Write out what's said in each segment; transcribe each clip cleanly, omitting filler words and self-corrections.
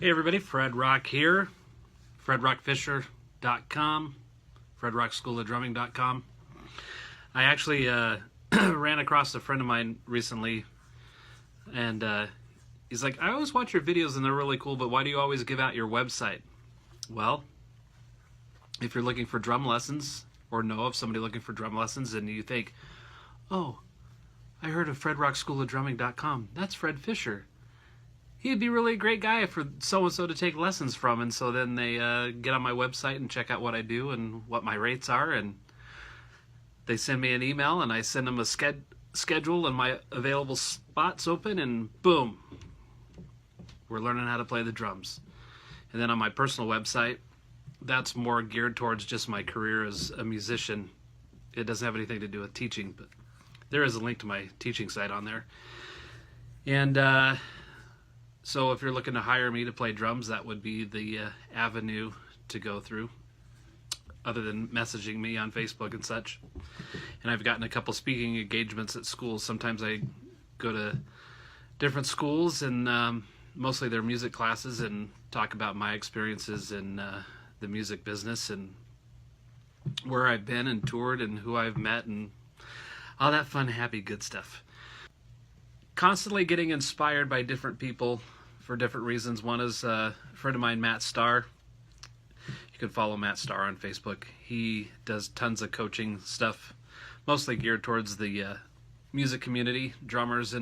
Hey everybody, Fred Rock here, fredrockfisher.com, fredrockschoolaofdrumming.com. I actually ran across a friend of mine recently, and he's like, I always watch your videos and they're really cool, but why do you always give out your website? Well, if you're looking for drum lessons, or know of somebody looking for drum lessons, and you think, oh, I heard of fredrockschoolaofdrumming.com, that's Fred Fisher. He'd be really a great guy for so-and-so to take lessons from. And so then they get on my website and check out what I do and what my rates are. And they send me an email, and I send them a schedule and my available spots open, and boom, we're learning how to play the drums. And then on my personal website, that's more geared towards just my career as a musician. It doesn't have anything to do with teaching, but there is a link to my teaching site on there. And so if you're looking to hire me to play drums, that would be the avenue to go through, other than messaging me on Facebook and such. And I've gotten a couple speaking engagements at schools. Sometimes I go to different schools, and mostly their music classes, and talk about my experiences in the music business and where I've been and toured and who I've met and all that fun, happy, good stuff. Constantly getting inspired by different people for different reasons. One is a friend of mine, Matt Starr. You can follow Matt Starr on Facebook. He does tons of coaching stuff, mostly geared towards the music community, drummers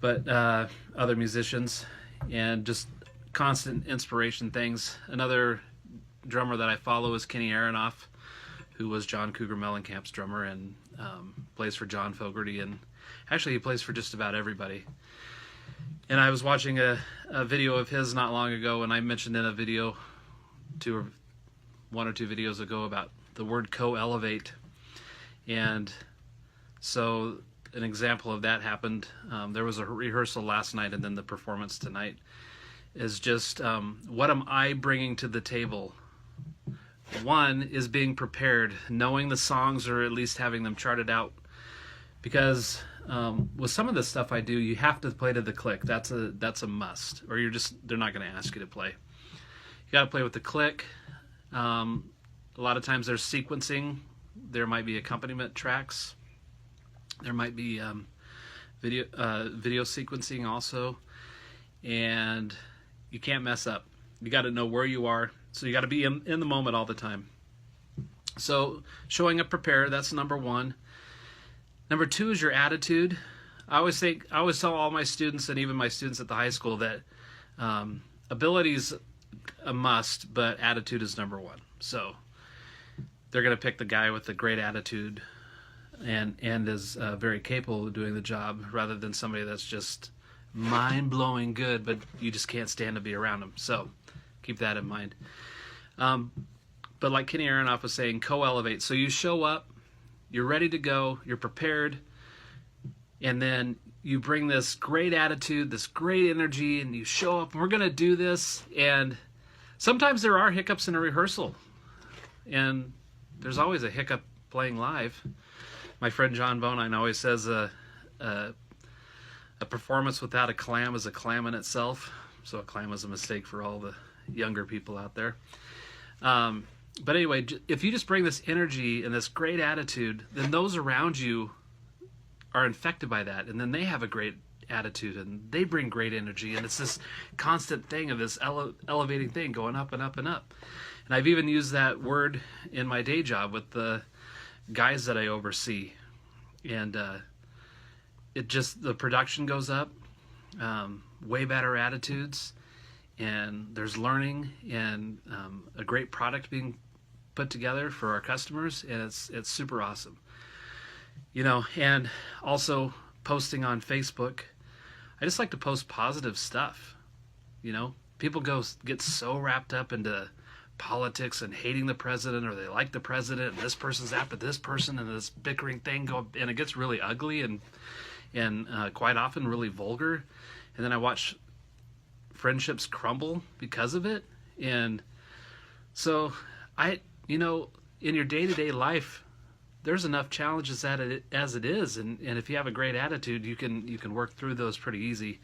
but other musicians, and just constant inspiration things. Another drummer that I follow is Kenny Aronoff, who was John Cougar Mellencamp's drummer and plays for John Fogerty, and actually he plays for just about everybody. And I was watching a video of his not long ago, and I mentioned in a video, one or two videos ago, about the word co-elevate. And so an example of that happened. There was a rehearsal last night, and then the performance tonight is just, what am I bringing to the table? One is being prepared, knowing the songs, or at least having them charted out. Because with some of the stuff I do, you have to play to the click. That's a must, or they're not going to ask you to play. You got to play with the click. A lot of times there's sequencing. There might be accompaniment tracks. There might be video sequencing also, and you can't mess up. You got to know where you are, so you got to be in the moment all the time. So showing up prepared, that's number one. Number two is your attitude. I always tell all my students, and even my students at the high school, that ability's a must, but attitude is number one. So they're going to pick the guy with the great attitude and is very capable of doing the job, rather than somebody that's just mind-blowing good, but you just can't stand to be around them. So keep that in mind. But like Kenny Aronoff was saying, co-elevate. So you show up, you're ready to go, you're prepared, and then you bring this great attitude, this great energy, and you show up, and we're going to do this. And sometimes there are hiccups in a rehearsal, and there's always a hiccup playing live. My friend John Bonine always says a performance without a clam is a clam in itself. So a clam is a mistake for all the younger people out there. But anyway, if you just bring this energy and this great attitude, then those around you are infected by that, and then they have a great attitude, and they bring great energy, and it's this constant thing of this elevating thing going up and up and up. And I've even used that word in my day job with the guys that I oversee, and the production goes up, way better attitudes, and there's learning, and a great product being put together for our customers, and it's super awesome. And also posting on Facebook. I just like to post positive stuff. People get so wrapped up into politics and hating the president, or they like the president, and this person's after this person, and this bickering thing and it gets really ugly and quite often really vulgar. And then I watch friendships crumble because of it. And so in your day-to-day life, there's enough challenges as it is, and if you have a great attitude, you can work through those pretty easy.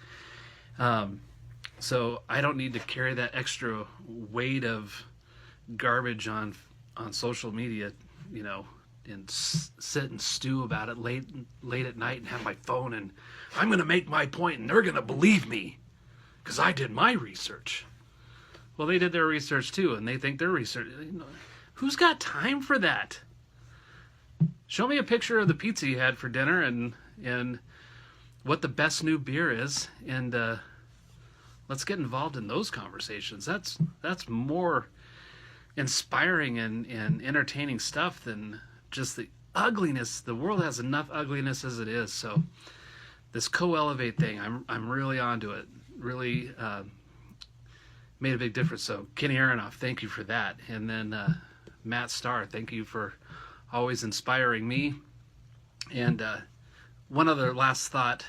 So I don't need to carry that extra weight of garbage on social media, you know, and sit and stew about it late at night and have my phone and I'm going to make my point and they're going to believe me because I did my research. Well, they did their research too, and they think their research. You know, who's got time for that? Show me a picture of the pizza you had for dinner and what the best new beer is, and let's get involved in those conversations. That's more inspiring and entertaining stuff than just the ugliness. The world has enough ugliness as it is. So this co-elevate thing, I'm really onto it. Really made a big difference. So Kenny Aronoff, thank you for that. And then Matt Starr, thank you for always inspiring me. And one other last thought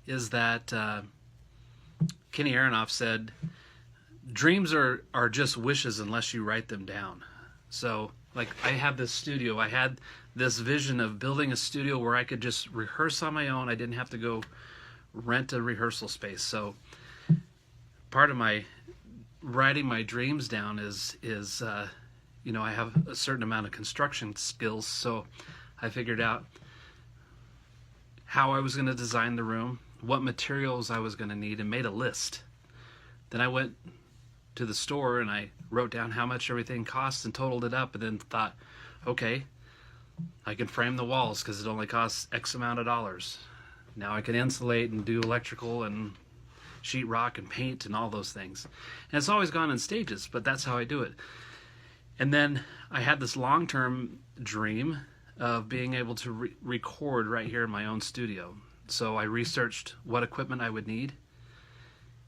is that Kenny Aronoff said, dreams are just wishes unless you write them down. So, like, I have this studio. I had this vision of building a studio where I could just rehearse on my own. I didn't have to go rent a rehearsal space. So, part of my writing my dreams down is you know, I have a certain amount of construction skills. So, I figured out how I was going to design the room, what materials I was going to need, and made a list. Then I went to the store and I wrote down how much everything cost and totaled it up, and then thought, okay, I can frame the walls because it only costs X amount of dollars. Now I can insulate and do electrical and sheetrock and paint and all those things. And it's always gone in stages, but that's how I do it. And then I had this long-term dream of being able to record right here in my own studio. So I researched what equipment I would need,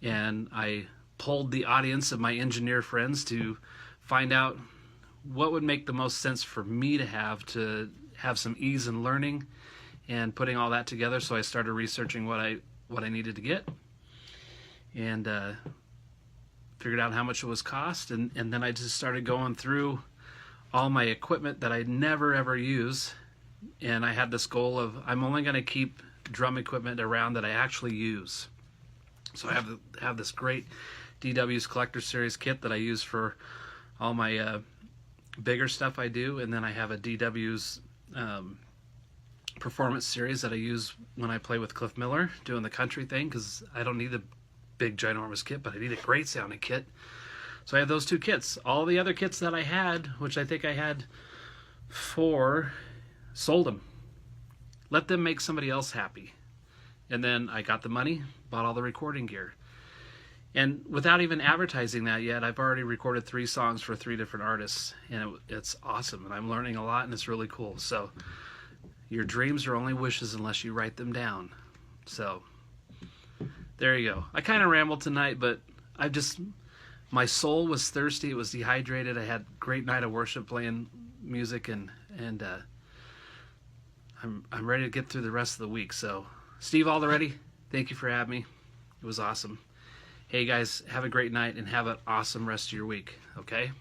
and I polled the audience of my engineer friends to find out what would make the most sense for me to have some ease in learning and putting all that together. So I started researching what I needed to get, and figured out how much it was cost, and then I just started going through all my equipment that I never ever use, and I had this goal of I'm only going to keep drum equipment around that I actually use. So I have this great DW's Collector Series kit that I use for all my bigger stuff I do, and then I have a DW's Performance Series that I use when I play with Cliff Miller doing the country thing, because I don't need the big ginormous kit, but I need a great sounding kit. So I have those two kits. All the other kits that I had, which I think I had 4, sold them. Let them make somebody else happy. And then I got the money, bought all the recording gear. And without even advertising that yet, I've already recorded 3 songs for 3 different artists. And it's awesome. And I'm learning a lot, and it's really cool. So your dreams are only wishes unless you write them down. So there you go. I kind of rambled tonight, but my soul was thirsty. It was dehydrated. I had a great night of worship playing music, and I'm ready to get through the rest of the week. So, Steve Alderetti, thank you for having me. It was awesome. Hey guys, have a great night and have an awesome rest of your week. Okay?